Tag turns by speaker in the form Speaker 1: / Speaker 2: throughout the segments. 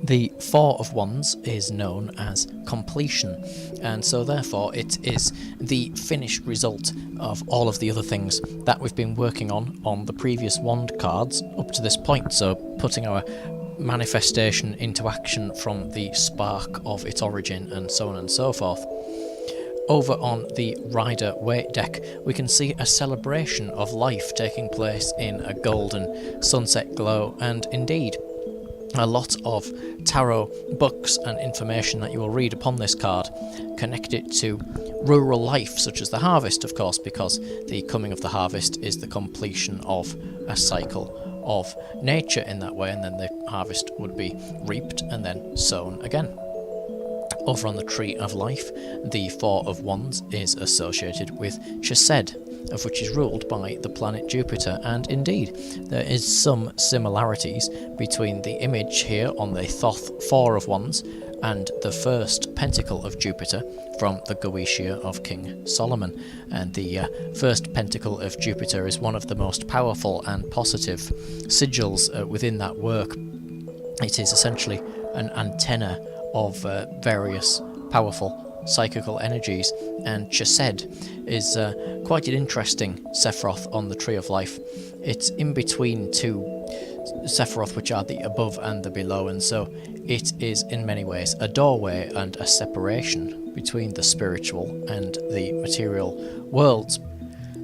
Speaker 1: The Four of Wands is known as completion, and so therefore it is the finished result of all of the other things that we've been working on the previous wand cards up to this point, so putting our manifestation into action from the spark of its origin and so on and so forth. Over on the Rider Waite deck, we can see a celebration of life taking place in a golden sunset glow, and indeed a lot of tarot books and information that you will read upon this card connect it to rural life, such as the harvest, of course, because the coming of the harvest is the completion of a cycle of nature in that way, and then the harvest would be reaped and then sown again. Over on the Tree of Life, the Four of Wands is associated with Chesed, of which is ruled by the planet Jupiter, and indeed there is some similarities between the image here on the Thoth Four of Wands and the first pentacle of Jupiter from the Goetia of King Solomon. And the first pentacle of Jupiter is one of the most powerful and positive sigils within that work. It is essentially an antenna of various powerful psychical energies, and Chesed is quite an interesting Sephiroth on the Tree of Life. It's in between two Sephiroth, which are the above and the below, and so it is in many ways a doorway and a separation between the spiritual and the material worlds.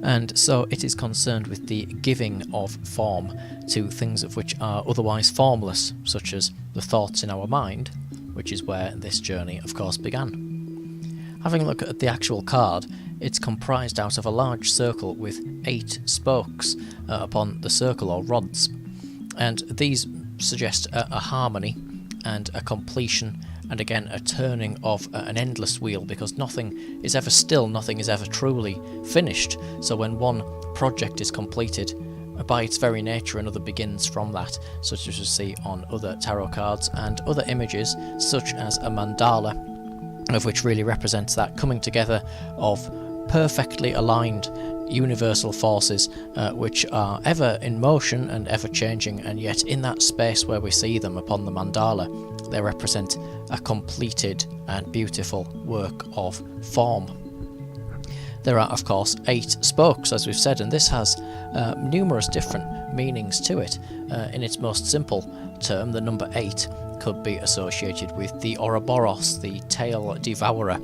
Speaker 1: And so it is concerned with the giving of form to things of which are otherwise formless, such as the thoughts in our mind, which is where this journey, of course, began. Having a look at the actual card, it's comprised out of a large circle with 8 spokes upon the circle, or rods, and these suggest a harmony and a completion, and again a turning of an endless wheel, because nothing is ever still, nothing is ever truly finished. So when one project is completed, by its very nature another begins from that, such as we see on other tarot cards and other images, such as a mandala, of which really represents that coming together of perfectly aligned universal forces which are ever in motion and ever changing, and yet in that space where we see them upon the mandala, they represent a completed and beautiful work of form. There are, of course, 8 spokes, as we've said, and this has numerous different meanings to it. In its most simple term, the number 8 could be associated with the Ouroboros, the tail devourer,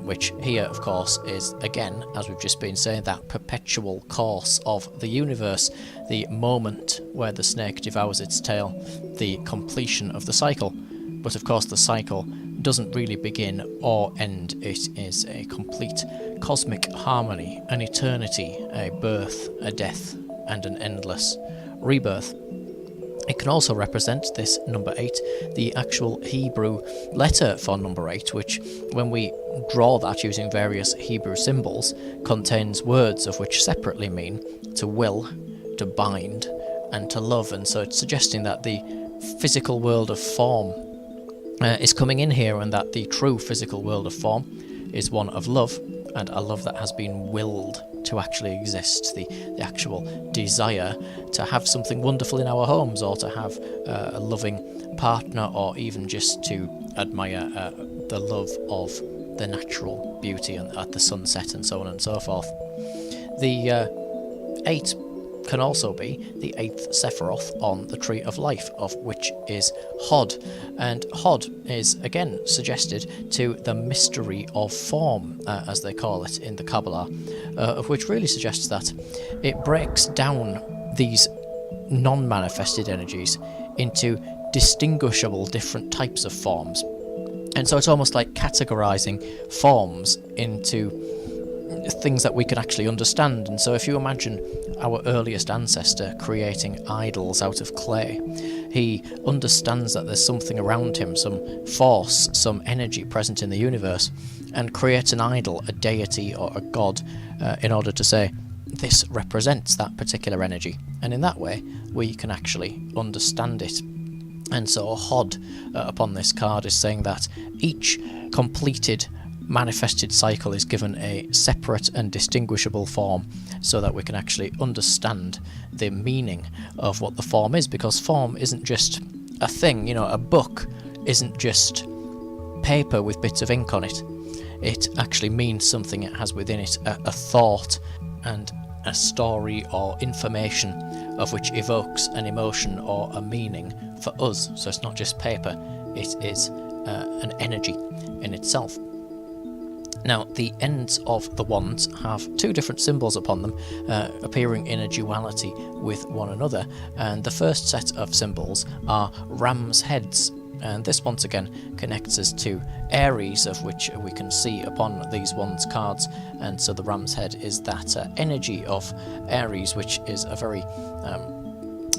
Speaker 1: which here, of course, is, again, as we've just been saying, that perpetual course of the universe, the moment where the snake devours its tail, the completion of the cycle. But, of course, the cycle doesn't really begin or end. It is a complete cosmic harmony, an eternity, a birth, a death, and an endless rebirth. It can also represent, this number 8, the actual Hebrew letter for number 8, which, when we draw that using various Hebrew symbols, contains words of which separately mean to will, to bind, and to love. And so it's suggesting that the physical world of form is coming in here, and that the true physical world of form is one of love, and a love that has been willed to actually exist, the actual desire to have something wonderful in our homes, or to have a loving partner, or even just to admire the love of the natural beauty and at the sunset, and so on and so forth. The 8 can also be the 8th Sephiroth on the Tree of Life, of which is Hod. And Hod is again suggested to the mystery of form, as they call it in the Kabbalah, of which really suggests that it breaks down these non-manifested energies into distinguishable different types of forms. And so it's almost like categorizing forms into things that we can actually understand. And so if you imagine our earliest ancestor creating idols out of clay, he understands that there's something around him, some force, some energy present in the universe, and creates an idol, a deity or a god, in order to say, this represents that particular energy. And in that way, we can actually understand it. And so Hod upon this card is saying that each completed manifested cycle is given a separate and distinguishable form, so that we can actually understand the meaning of what the form is, because form isn't just a thing. A book isn't just paper with bits of ink on it. It actually means something. It has within it a thought and a story or information of which evokes an emotion or a meaning for us. So it's not just paper, it is an energy in itself. Now, the ends of the wands have two different symbols upon them, appearing in a duality with one another. And the first set of symbols are ram's heads. And this once again connects us to Aries, of which we can see upon these wands cards. And so the ram's head is that energy of Aries, which is a very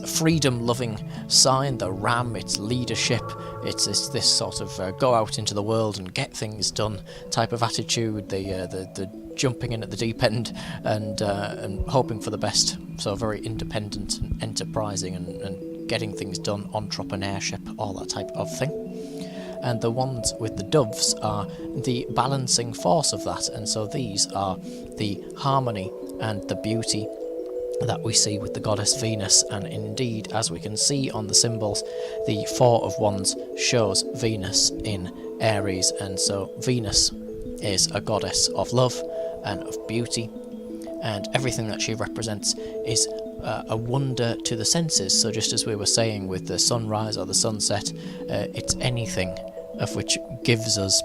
Speaker 1: freedom-loving sign. The ram, it's leadership, it's this sort of go out into the world and get things done type of attitude, the jumping in at the deep end and hoping for the best. So very independent and enterprising and getting things done, entrepreneurship, all that type of thing. And the wands with the doves are the balancing force of that, and so these are the harmony and the beauty that we see with the goddess Venus. And indeed, as we can see on the symbols, the Four of Wands shows Venus in Aries, and so Venus is a goddess of love and of beauty, and everything that she represents is a wonder to the senses. So just as we were saying with the sunrise or the sunset, it's anything of which gives us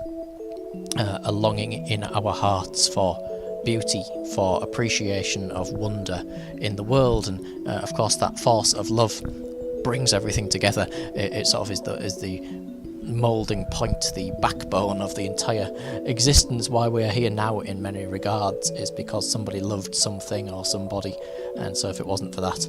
Speaker 1: a longing in our hearts for beauty, for appreciation of wonder in the world. And of course that force of love brings everything together. It sort of is the moulding point, the backbone of the entire existence. Why we are here now in many regards is because somebody loved something or somebody, and so if it wasn't for that,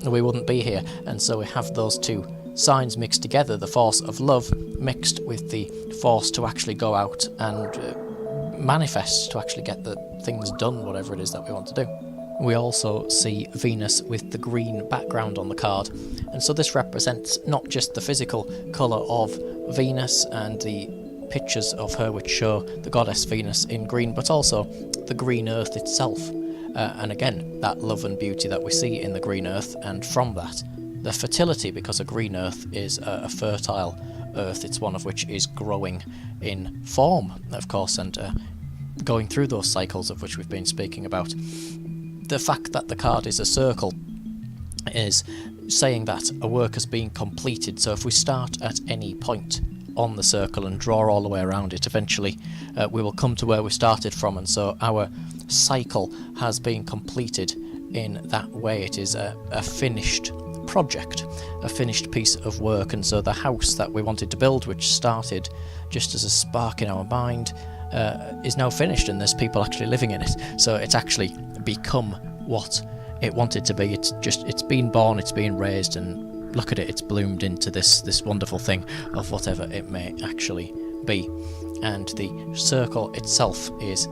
Speaker 1: we wouldn't be here. And so we have those two signs mixed together, the force of love mixed with the force to actually go out and manifest, to actually get the things done, whatever it is that we want to do. We also see Venus with the green background on the card, and so this represents not just the physical colour of Venus and the pictures of her which show the goddess Venus in green, but also the green earth itself, and again that love and beauty that we see in the green earth, and from that the fertility, because a green earth is a fertile earth. It's one of which is growing in form, of course, and going through those cycles of which we've been speaking about. The fact that the card is a circle is saying that a work has been completed. So if we start at any point on the circle and draw all the way around it, eventually we will come to where we started from, and so our cycle has been completed in that way. It is a finished project, a finished piece of work. And so the house that we wanted to build, which started just as a spark in our mind, is now finished, and there's people actually living in it. So it's actually become what it wanted to be. It's been born, it's been raised, and look at it, it's bloomed into this wonderful thing of whatever it may actually be. And the circle itself is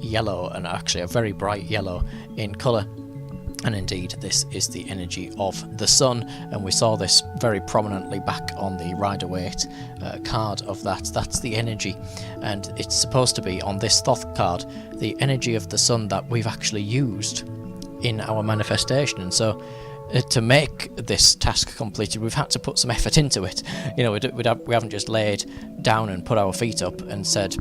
Speaker 1: yellow, and actually a very bright yellow in colour. And indeed, this is the energy of the sun, and we saw this very prominently back on the Rider-Waite card of that. That's the energy, and it's supposed to be, on this Thoth card, the energy of the sun that we've actually used in our manifestation. And so to make this task completed, we've had to put some effort into it. We haven't just laid down and put our feet up and said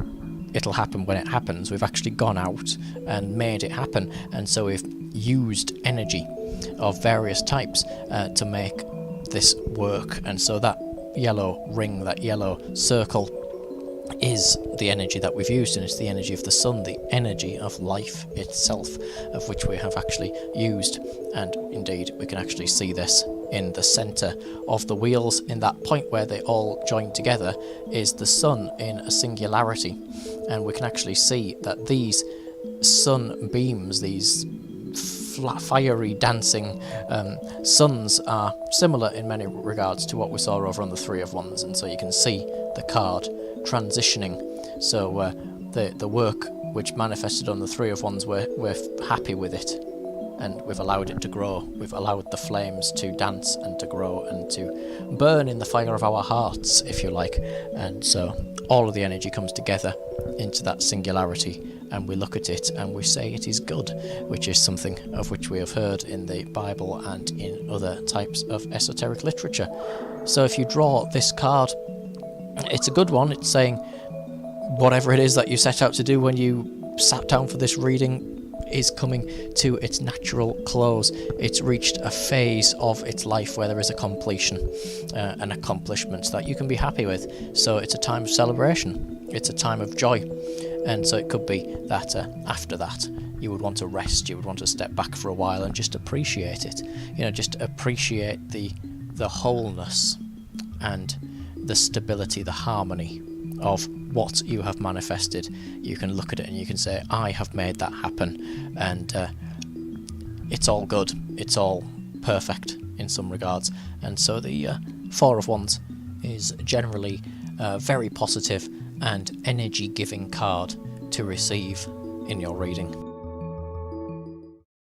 Speaker 1: it'll happen when it happens. We've actually gone out and made it happen, and so we've used energy of various types to make this work. And so that yellow ring, that yellow circle, is the energy that we've used, and it's the energy of the sun, the energy of life itself, of which we have actually used. And indeed, we can actually see this in the centre of the wheels. In that point where they all join together is the sun in a singularity, and we can actually see that these sun beams, these fiery dancing suns, are similar in many regards to what we saw over on the Three of Wands. And so you can see the card transitioning. So the work which manifested on the Three of Wands, we're happy with it, and we've allowed it to grow. We've allowed the flames to dance and to grow and to burn in the fire of our hearts, if you like. And so all of the energy comes together into that singularity, and we look at it and we say it is good, which is something of which we have heard in the Bible and in other types of esoteric literature. So if you draw this card, it's a good one. It's saying whatever it is that you set out to do when you sat down for this reading is coming to its natural close. It's reached a phase of its life where there is a completion, an accomplishment that you can be happy with. So it's a time of celebration. It's a time of joy. And so it could be that after that you would want to rest, you would want to step back for a while and just appreciate it. Just appreciate the wholeness and the stability, the harmony of what you have manifested. You can look at it and you can say, I have made that happen, and it's all good, it's all perfect in some regards. And so the Four of Wands is generally a very positive and energy giving card to receive in your reading.